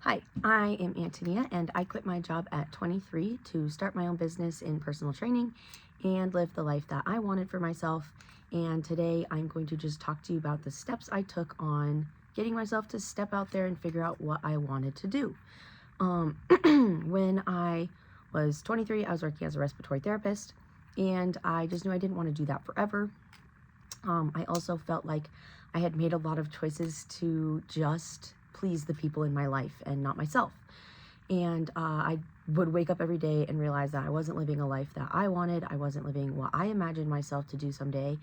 Hi, I am Antonia, and I quit my job at 23 to start my own business in personal training and live the life that I wanted for myself. And today I'm going to just talk to you about the steps I took on getting myself to step out there and figure out what I wanted to do. When I was 23, I was working as a respiratory therapist, and I just knew I didn't want to do that forever. I also felt like I had made a lot of choices to just please the people in my life and not myself. And I would wake up every day and realize that I wasn't living a life that I wanted. I wasn't living what I imagined myself to do someday.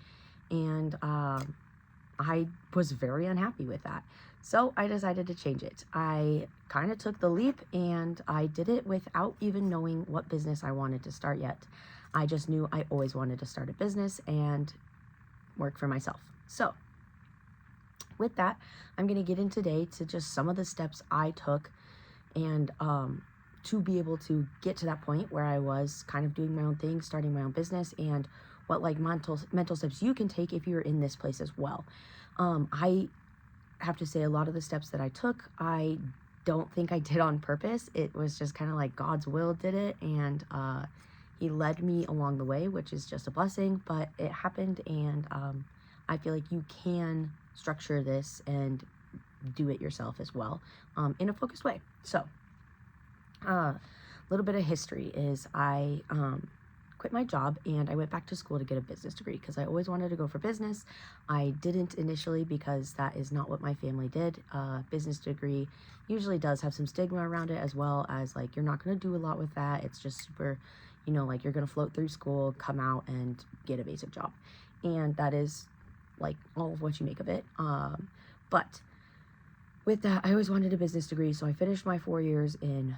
And I was very unhappy with that. So I decided to change it. I kind of took the leap, and I did it without even knowing what business I wanted to start yet. I just knew I always wanted to start a business and work for myself. So with that, I'm going to get in today to just some of the steps I took and to be able to get to that point where I was kind of doing my own thing, starting my own business, and what like mental steps you can take if you're in this place as well. I have to say a lot of the steps that I took, I don't think I did on purpose. It was just kind of like God's will did it, and he led me along the way, which is just a blessing, but it happened. And I feel like you can structure this and do it yourself as well, in a focused way. So a little bit of history is I quit my job and I went back to school to get a business degree because I always wanted to go for business. I didn't initially because that is not what my family did. Business degree usually does have some stigma around it, as well as like you're not going to do a lot with that. It's just super, like you're going to float through school, come out and get a basic job. And that is like all of what you make of it. But with that, I always wanted a business degree, so I finished my 4 years in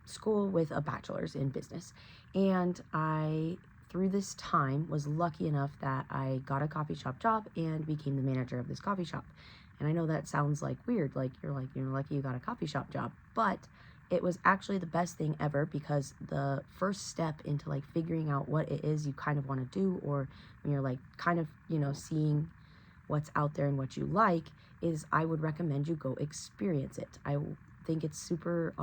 school with a bachelor's in business. And I, through this time, was lucky enough that I got a coffee shop job and became the manager of this coffee shop. And I know that sounds like weird, like you're lucky you got a coffee shop job, but it was actually the best thing ever, because the first step into like figuring out what it is you kind of want to do, or when you're like kind of, seeing what's out there and what you like, is I would recommend you go experience it. I think it's super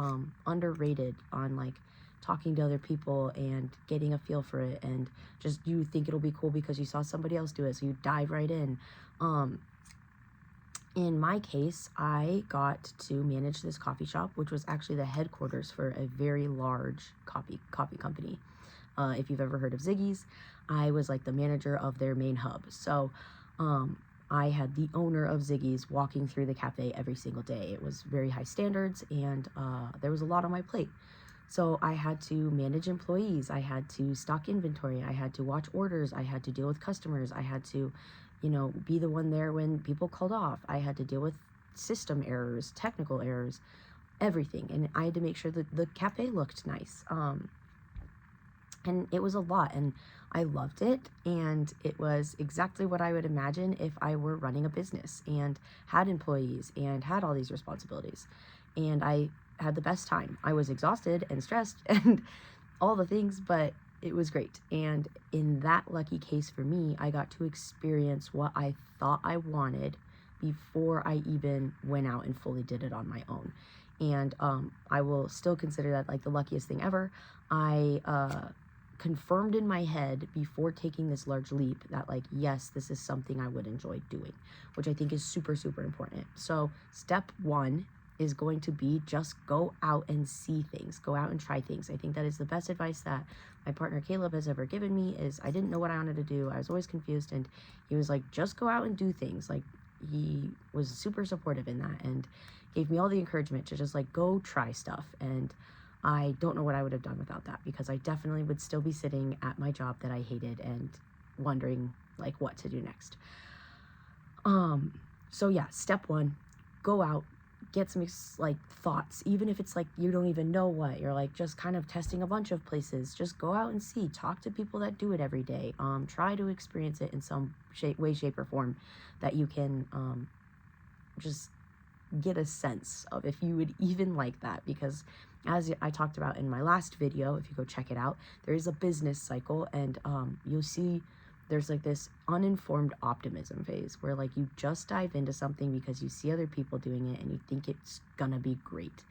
underrated on like talking to other people and getting a feel for it, and just you think it'll be cool because you saw somebody else do it, so you dive right in. In my case, I got to manage this coffee shop, which was actually the headquarters for a very large coffee company. If you've ever heard of Ziggy's, I was like the manager of their main hub. So I had the owner of Ziggy's walking through the cafe every single day. It was very high standards, and there was a lot on my plate. So I had to manage employees, I had to stock inventory, I had to watch orders, I had to deal with customers, I had to, be the one there when people called off, I had to deal with system errors, technical errors, everything. And I had to make sure that the cafe looked nice. And it was a lot, and I loved it, and it was exactly what I would imagine if I were running a business and had employees and had all these responsibilities. And I had the best time. I was exhausted and stressed and all the things, but it was great. And in that lucky case for me, I got to experience what I thought I wanted before I even went out and fully did it on my own. And I will still consider that like the luckiest thing ever. I confirmed in my head before taking this large leap that like, yes, this is something I would enjoy doing, which I think is super, super important. So step one is going to be just go out and see things, go out and try things. I think that is the best advice that my partner Caleb has ever given me. Is I didn't know what I wanted to do. I was always confused, and he was like, just go out and do things. Like, he was super supportive in that and gave me all the encouragement to just like go try stuff. And I don't know what I would have done without that, because I definitely would still be sitting at my job that I hated and wondering like what to do next. So yeah, step one, go out, get some like thoughts, even if it's like you don't even know what, you're like just kind of testing a bunch of places. Just go out and see, talk to people that do it every day. Try to experience it in some way, shape, or form that you can just get a sense of if you would even like that. Because as I talked about in my last video, if you go check it out, there is a business cycle, and you'll see there's like this uninformed optimism phase where like you just dive into something because you see other people doing it and you think it's gonna be great.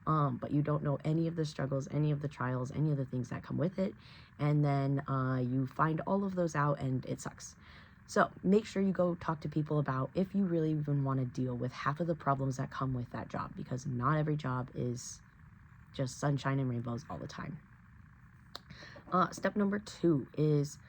But you don't know any of the struggles, any of the trials, any of the things that come with it. And then you find all of those out and it sucks. So make sure you go talk to people about if you really even want to deal with half of the problems that come with that job, because not every job is just sunshine and rainbows all the time. Step number 2 is,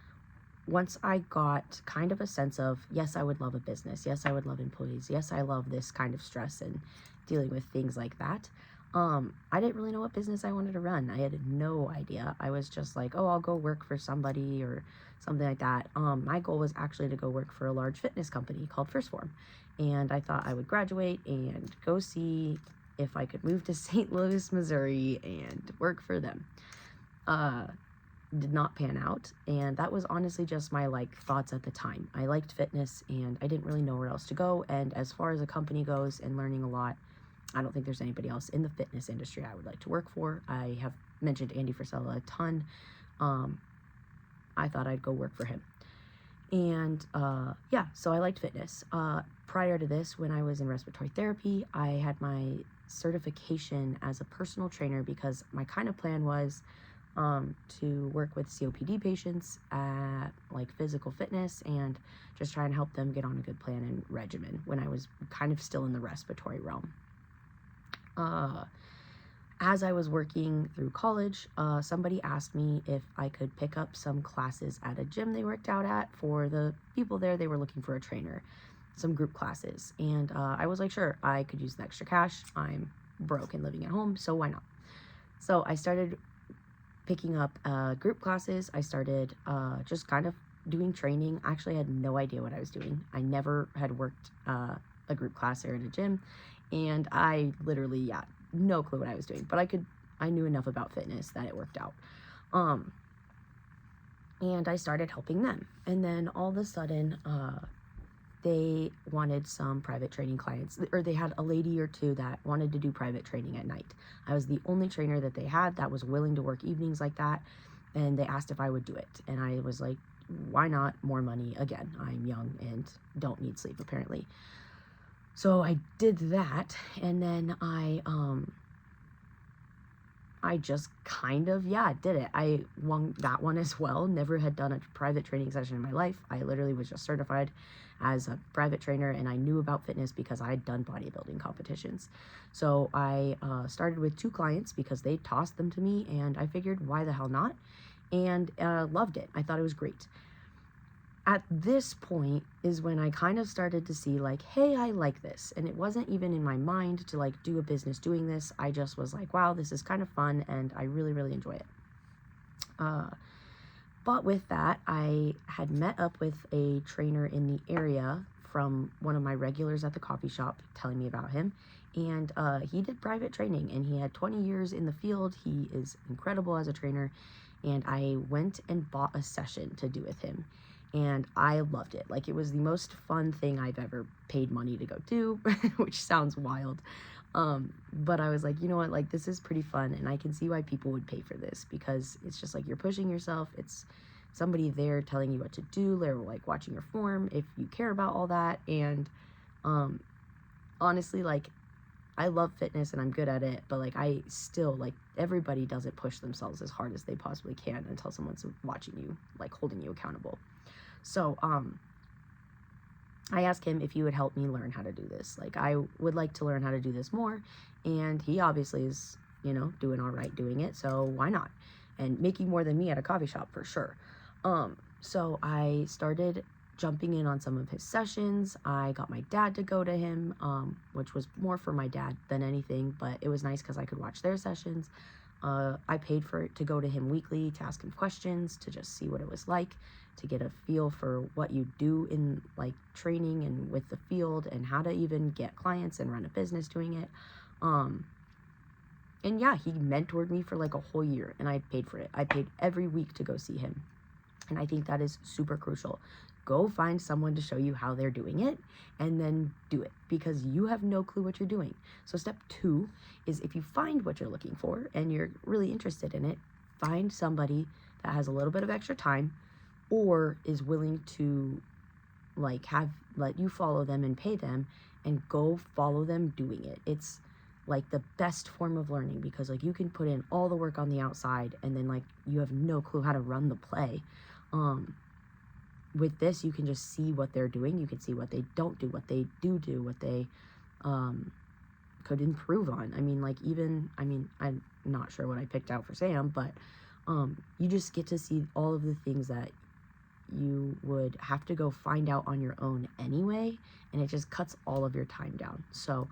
once I got kind of a sense of, yes, I would love a business. Yes, I would love employees. Yes, I love this kind of stress and dealing with things like that. I didn't really know what business I wanted to run. I had no idea. I was just like, oh, I'll go work for somebody or something like that. My goal was actually to go work for a large fitness company called First Form. And I thought I would graduate and go see if I could move to St. Louis, Missouri and work for them. Did not pan out, and that was honestly just my like thoughts at the time. I liked fitness and I didn't really know where else to go, and as far as a company goes and learning a lot, I don't think there's anybody else in the fitness industry I would like to work for. I have mentioned Andy Frisella a ton. I thought I'd go work for him. And yeah, so I liked fitness. Prior to this, when I was in respiratory therapy, I had my certification as a personal trainer because my kind of plan was to work with COPD patients at like physical fitness and just try and help them get on a good plan and regimen when I was kind of still in the respiratory realm. As I was working through college, somebody asked me if I could pick up some classes at a gym they worked out at. For the people there, they were looking for a trainer, some group classes. And I was like, sure, I could use the extra cash. I'm broke and living at home, so why not? So I started picking up group classes. I started just kind of doing training. Actually, I had no idea what I was doing. I never had worked a group class or at a gym, and I literally, yeah, no clue what I was doing, but I knew enough about fitness that it worked out. And I started helping them, and then all of a sudden, they wanted some private training clients, or they had a lady or two that wanted to do private training at night. I was the only trainer that they had that was willing to work evenings like that, and they asked if I would do it, and I was like, why not? More money. Again, I'm young and don't need sleep apparently. So I did that, and then I just kind of, yeah, did it. I won that one as well. Never had done a private training session in my life. I literally was just certified as a private trainer, and I knew about fitness because I had done bodybuilding competitions. So I started with 2 clients because they tossed them to me, and I figured, why the hell not? And loved it. I thought it was great. At this point is when I kind of started to see like, hey, I like this. And it wasn't even in my mind to like do a business doing this. I just was like, wow, this is kind of fun and I really, really enjoy it. But with that, I had met up with a trainer in the area from one of my regulars at the coffee shop telling me about him. And he did private training and he had 20 years in the field. He is incredible as a trainer. And I went and bought a session to do with him. And I loved it. Like, it was the most fun thing I've ever paid money to go do, which sounds wild. But I was like, you know what, like, this is pretty fun, and I can see why people would pay for this, because it's just like you're pushing yourself. It's somebody there telling you what to do. They're like watching your form if you care about all that. And honestly, like, I love fitness and I'm good at it, but like, I still, like, everybody doesn't push themselves as hard as they possibly can until someone's watching you, like holding you accountable. So I asked him if he would help me learn how to do this. Like, I would like to learn how to do this more, and he obviously is, you know, doing all right doing it, so why not? And making more than me at a coffee shop for sure. So I started jumping in on some of his sessions. I got my dad to go to him, which was more for my dad than anything, but it was nice because I could watch their sessions. I paid for it to go to him weekly to ask him questions, to just see what it was like, to get a feel for what you do in like training and with the field, and how to even get clients and run a business doing it. And yeah, he mentored me for like a whole year, and I paid for it. I paid every week to go see him. And I think that is super crucial. Go find someone to show you how they're doing it, and then do it, because you have no clue what you're doing. So step 2 is, if you find what you're looking for and you're really interested in it, find somebody that has a little bit of extra time, or is willing to like let you follow them and pay them and go follow them doing it. It's like the best form of learning, because like you can put in all the work on the outside and then like you have no clue how to run the play. With this, you can just see what they're doing. You can see what they don't do, what they do, what they could improve on. I mean, like I'm not sure what I picked out for Sam, but you just get to see all of the things that you would have to go find out on your own anyway, and it just cuts all of your time down. So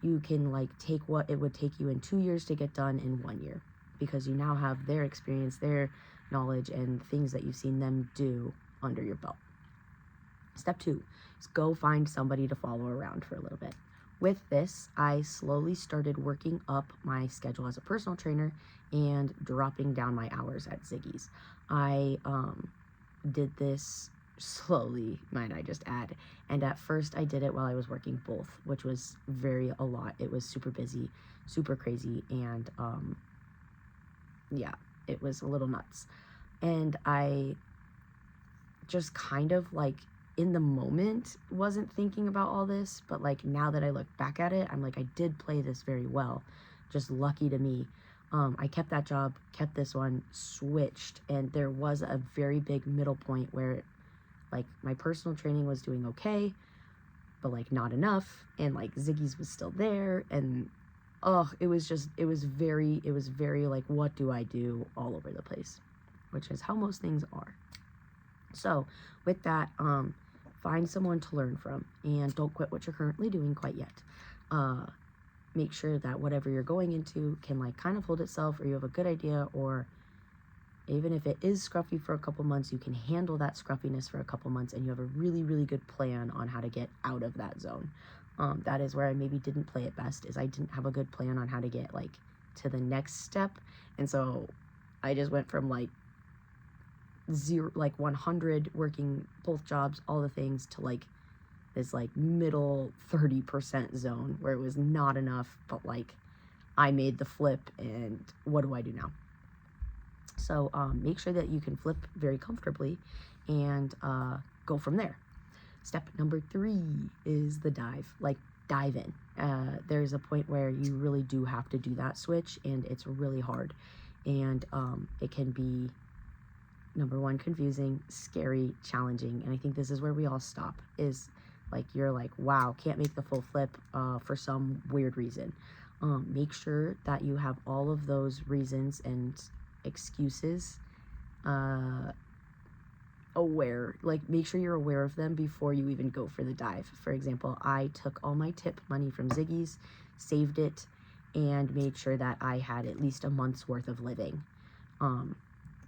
you can like take what it would take you in 2 years to get done in 1 year, because you now have their experience, their knowledge, and things that you've seen them do under your belt. Step 2 is go find somebody to follow around for a little bit. With this, I slowly started working up my schedule as a personal trainer and dropping down my hours at Ziggy's. I did this slowly, might I just add, and at first I did it while I was working both, which was a lot. It was super busy, super crazy, and yeah, it was a little nuts. And I just kind of like in the moment wasn't thinking about all this, but like now that I look back at it, I'm like, I did play this very well. Just lucky to me. I kept that job, kept this one, switched, and there was a very big middle point where like my personal training was doing okay, but like not enough, and like Ziggy's was still there, and it was very like, what do I do, all over the place, which is how most things are. So with that, find someone to learn from, and don't quit what you're currently doing quite yet. Make sure that whatever you're going into can like kind of hold itself, or you have a good idea, or even if it is scruffy for a couple months, you can handle that scruffiness for a couple months, and you have a really, really good plan on how to get out of that zone. That is where I maybe didn't play it best, is I didn't have a good plan on how to get like to the next step. And so I just went from like 100 working both jobs, all the things, to like this like middle 30% zone where it was not enough, but like I made the flip, and what do I do now? So make sure that you can flip very comfortably and go from there. Step number 3 is the dive. Like, dive in. There's a point where you really do have to do that switch, and it's really hard. And it can be, number 1, confusing, scary, challenging. And I think this is where we all stop, is like, you're like, wow, can't make the full flip for some weird reason. Make sure that you have all of those reasons and excuses aware. Like, make sure you're aware of them before you even go for the dive. For example, I took all my tip money from Ziggy's, saved it, and made sure that I had at least a month's worth of living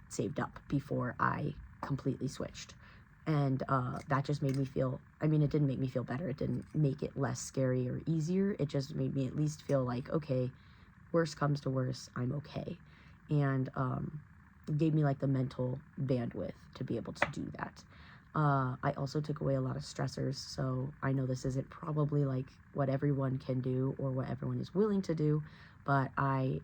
saved up before I completely switched. And that just made me feel, I mean, it didn't make me feel better. It didn't make it less scary or easier. It just made me at least feel like, okay, worst comes to worst, I'm okay. And it gave me like the mental bandwidth to be able to do that. I also took away a lot of stressors. So I know this isn't probably like what everyone can do or what everyone is willing to do, but I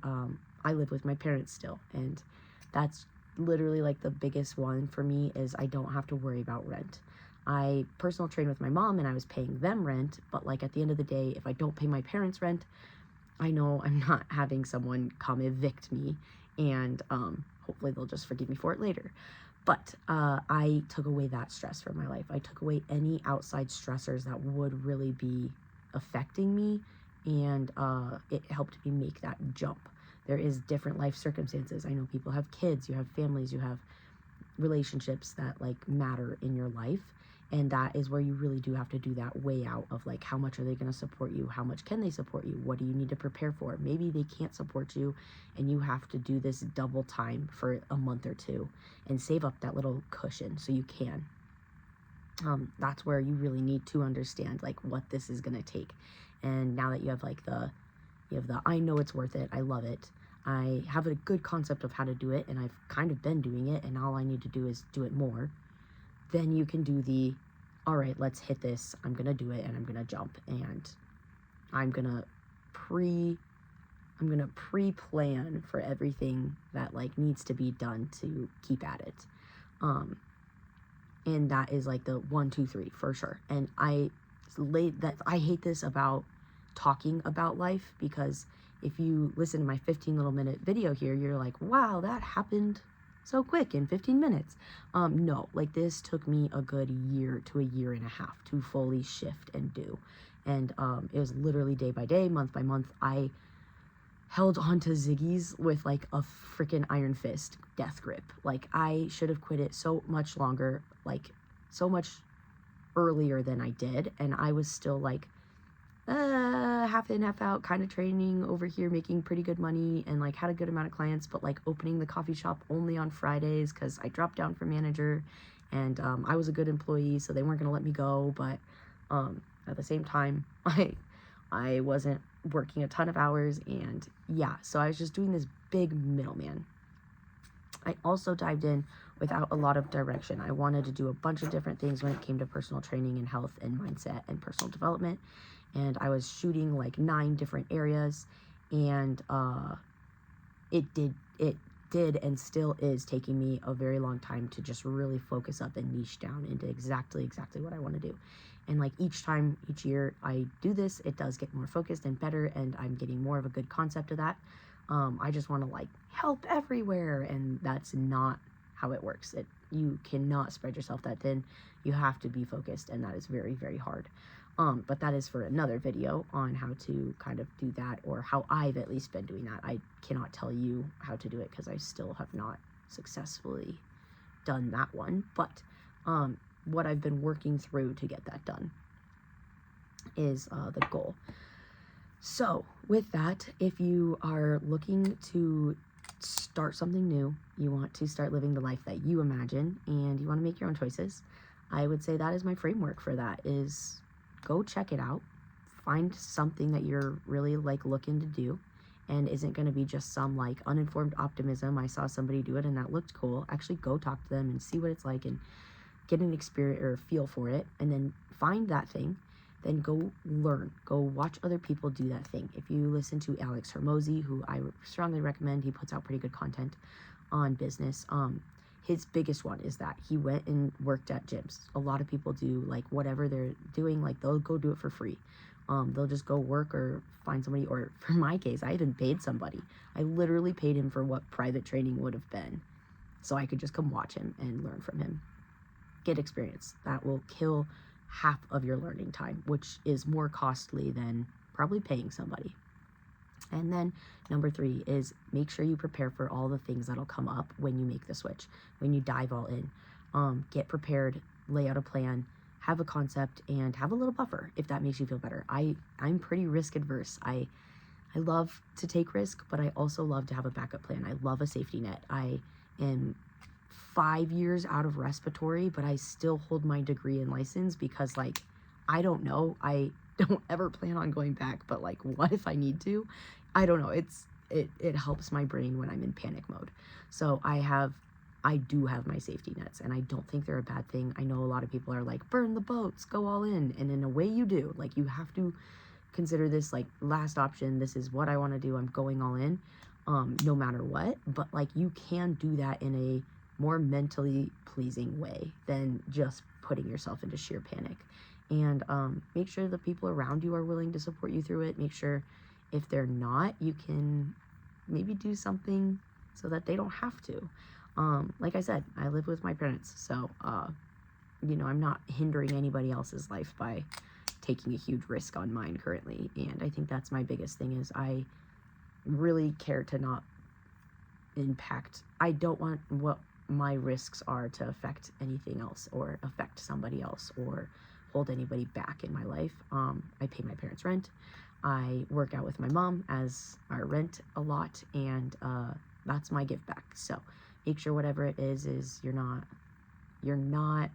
live with my parents still, and that's literally like the biggest one for me, is I don't have to worry about rent. I personal train with my mom, and I was paying them rent, but like at the end of the day, if I don't pay my parents rent, I know I'm not having someone come evict me, and hopefully they'll just forgive me for it later. But I took away that stress from my life. I took away any outside stressors that would really be affecting me, and it helped me make that jump. There is different life circumstances. I know people have kids, you have families, you have relationships that like matter in your life, and that is where you really do have to do that weigh out of like, how much are they going to support you, how much can they support you, what do you need to prepare for. Maybe they can't support you and you have to do this double time for a month or 2 and save up that little cushion so you can. That's where you really need to understand like what this is going to take. And now that you have like the I know it's worth it, I love it, I have a good concept of how to do it, and I've kind of been doing it, and all I need to do is do it more, then you can do the, all right, let's hit this, I'm gonna do it, and I'm gonna jump, and I'm gonna pre-plan for everything that like needs to be done to keep at it. And that is like the 1, 2, 3 for sure. And I hate this about talking about life, because if you listen to my 15 little minute video here, you're like, wow, that happened so quick in 15 minutes. No, like this took me a good year to a year and a half to fully shift and do. And it was literally day by day, month by month. I held on to Ziggy's with like a freaking iron fist, death grip. Like I should have quit it so much longer, like so much earlier than I did. And I was still like half in, half out, kind of training over here, making pretty good money, and like had a good amount of clients, but like opening the coffee shop only on Fridays because I dropped down for manager, and I was a good employee, so they weren't gonna let me go. But at the same time, I wasn't working a ton of hours, and yeah, so I was just doing this big middleman. I also dived in without a lot of direction. I wanted to do a bunch of different things when it came to personal training and health and mindset and personal development. And I was shooting like 9 different areas, and it did and still is taking me a very long time to just really focus up and niche down into exactly what I want to do. And like each year I do this, it does get more focused and better, and I'm getting more of a good concept of that. I just want to like help everywhere, and that's not how it works. You cannot spread yourself that thin. You have to be focused, and that is very, very hard. But that is for another video on how to kind of do that, or how I've at least been doing that. I cannot tell you how to do it because I still have not successfully done that one. But what I've been working through to get that done is the goal. So with that, if you are looking to start something new, you want to start living the life that you imagine, and you want to make your own choices, I would say that is my framework for that. Is go check it out, find something that you're really like looking to do, and isn't going to be just some like uninformed optimism. I saw somebody do it and that looked cool. Actually go talk to them and see what it's like and get an experience or a feel for it, and then find that thing. Then go learn, go watch other people do that thing. If you listen to Alex Hormozi, who I strongly recommend, he puts out pretty good content on business. His biggest one is that he went and worked at gyms. A lot of people do like whatever they're doing, like they'll go do it for free. They'll just go work or find somebody, or for my case, I even paid somebody. I literally paid him for what private training would have been, so I could just come watch him and learn from him. Get experience. That will kill half of your learning time, which is more costly than probably paying somebody. And then number 3 is make sure you prepare for all the things that'll come up when you make the switch, when you dive all in. Get prepared, lay out a plan, have a concept, and have a little buffer if that makes you feel better. I'm pretty risk adverse. I love to take risk, but I also love to have a backup plan. I love a safety net. I am 5 years out of respiratory, but I still hold my degree and license because, like, I don't know. I don't ever plan on going back, but like, what if I need to? I don't know. It helps my brain when I'm in panic mode. So I do have my safety nets, and I don't think they're a bad thing. I know a lot of people are like, burn the boats, go all in. And in a way you do. Like, you have to consider this like last option. This is what I want to do. I'm going all in, no matter what. But like, you can do that in a more mentally pleasing way than just putting yourself into sheer panic. And make sure the people around you are willing to support you through it. Make sure if they're not, you can maybe do something so that they don't have to. Like I said, I live with my parents, so you know, I'm not hindering anybody else's life by taking a huge risk on mine currently. And I think that's my biggest thing, is I really care to not impact. I don't want what my risks are to affect anything else or affect somebody else or hold anybody back in my life. I pay my parents' rent. I work out with my mom as our rent a lot, and that's my give back. So make sure whatever it is you're not,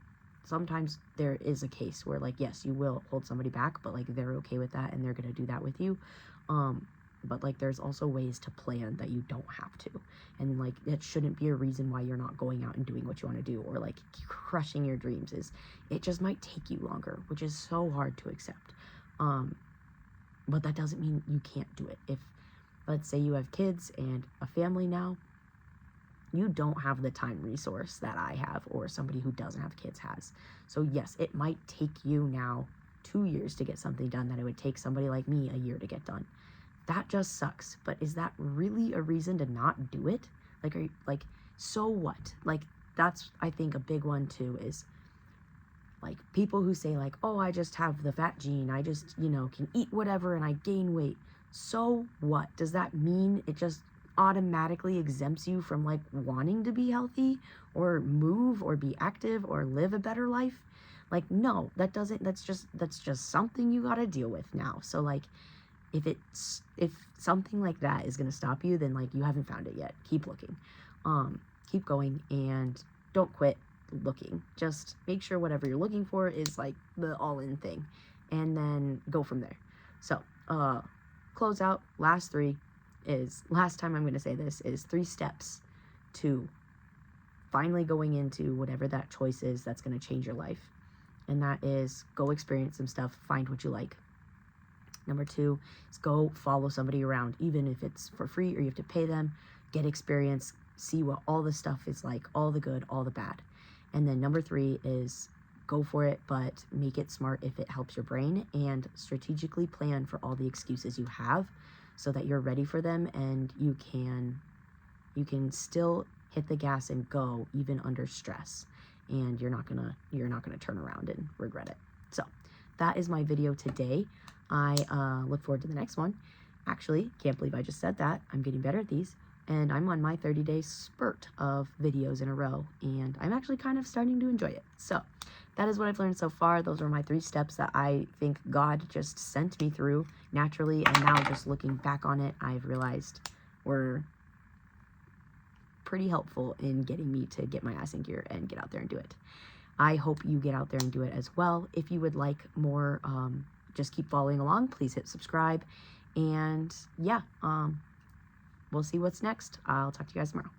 sometimes there is a case where like, yes, you will hold somebody back, but like they're okay with that and they're going to do that with you. But like, there's also ways to plan that you don't have to, and like, it shouldn't be a reason why you're not going out and doing what you want to do, or like crushing your dreams. It just might take you longer, which is so hard to accept. But that doesn't mean you can't do it. If, let's say you have kids and a family now, You don't have the time resource that I have or somebody who doesn't have kids has. So yes, it might take you now 2 years to get something done that it would take somebody like me a year to get done. That just sucks. But is that really a reason to not do it? Like, are you, like, so what? Like, that's, I think, a big one too, is like people who say like, oh, I just have the fat gene, I just, you know, can eat whatever and I gain weight. So what? Does that mean it just automatically exempts you from like wanting to be healthy or move or be active or live a better life? Like, no, that doesn't, that's just something you got to deal with now. So like, if something like that is going to stop you, then like you haven't found it yet. Keep looking, keep going, and don't quit looking. Just make sure whatever you're looking for is like the all-in thing, and then go from there. So close out, last time I'm going to say this is 3 steps to finally going into whatever that choice is that's going to change your life. And that is, go experience some stuff, find what you like. Number 2 is go follow somebody around, even if it's for free or you have to pay them. Get experience, see what all the stuff is like, all the good, all the bad. And then number 3 is go for it, but make it smart if it helps your brain, and strategically plan for all the excuses you have so that you're ready for them and you can still hit the gas and go even under stress, and you're not gonna turn around and regret it. So that is my video today. I look forward to the next one. Actually, can't believe I just said that. I'm getting better at these, and I'm on my 30-day spurt of videos in a row, and I'm actually kind of starting to enjoy it. So that is what I've learned so far. Those are my 3 steps that I think God just sent me through naturally, and now just looking back on it, I've realized were pretty helpful in getting me to get my ass in gear and get out there and do it. I hope you get out there and do it as well. If you would like more, just keep following along. Please hit subscribe. And yeah, we'll see what's next. I'll talk to you guys tomorrow.